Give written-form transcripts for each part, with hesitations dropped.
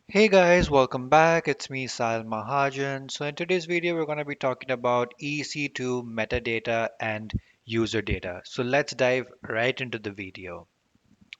Hey guys, welcome back. It's me, Sal Mahajan. So in today's video, we're going to be talking about EC2 metadata and user data. So let's dive right into the video.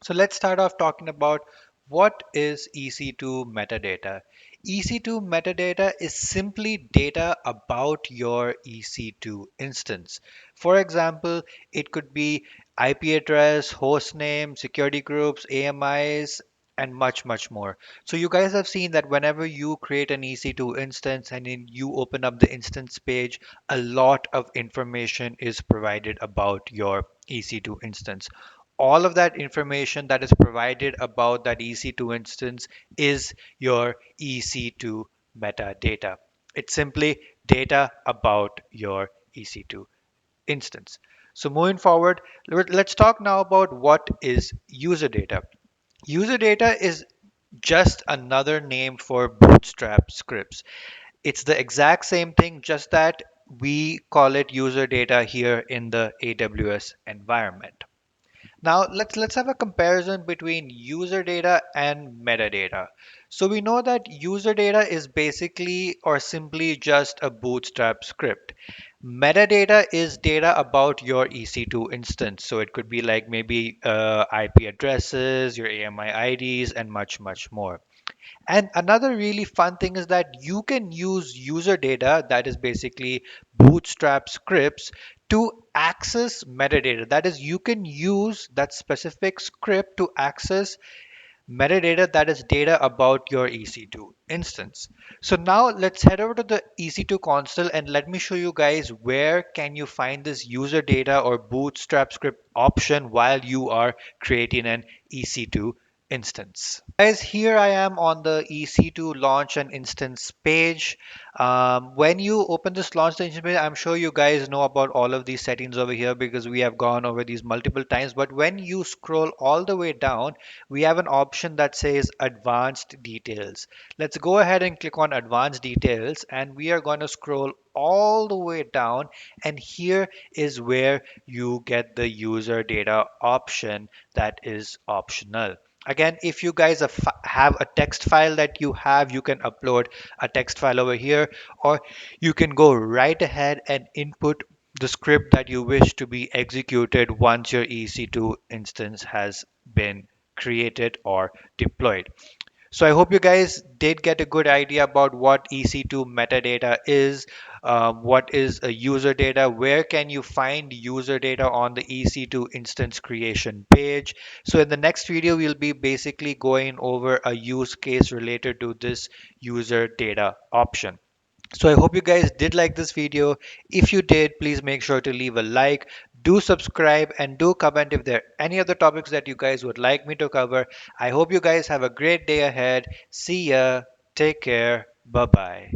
So let's start off talking about what is EC2 metadata. EC2 metadata is simply data about your EC2 instance. For example, it could be IP address, host name, security groups, AMIs, and much more. So you guys have seen that whenever you create an EC2 instance and then you open up the instance page, a lot of information is provided about your EC2 instance. All of that information that is provided about that EC2 instance is your EC2 metadata. It's simply data about your EC2 instance. So moving forward, let's talk now about what is user data. User data is just another name for bootstrap scripts. It's the exact same thing, just that we call it user data here in the AWS environment. Now let's have a comparison between user data and metadata. So we know that user data is basically or simply just a bootstrap script. Metadata is data about your EC2 instance. So it could be like maybe IP addresses, your AMI IDs, and much more. And another really fun thing is that you can use user data, that is basically bootstrap scripts, to access metadata. That is, you can use that specific script to access metadata, that is data about your EC2 instance. So now let's head over to the EC2 console and let me show you guys where can you find this user data or bootstrap script option while you are creating an EC2 instance. Guys, here I am on the EC2 launch and instance page. When you open this launch and instance page, I'm sure you guys know about all of these settings over here because we have gone over these multiple times. But when you scroll all the way down, we have an option that says advanced details. Let's go ahead and click on advanced details, and we are going to scroll all the way down, and here is where you get the user data option that is optional. Again, if you guys have a text file that you have, you can upload a text file over here, or you can go right ahead and input the script that you wish to be executed once your EC2 instance has been created or deployed. So I hope you guys did get a good idea about what EC2 metadata is, what is a user data, where can you find user data on the EC2 instance creation page. So in the next video, we'll be basically going over a use case related to this user data option. So I hope you guys did like this video. If you did, please make sure to leave a like, do subscribe, and do comment if there are any other topics that you guys would like me to cover. I hope you guys have a great day ahead. See ya. Take care. Bye bye.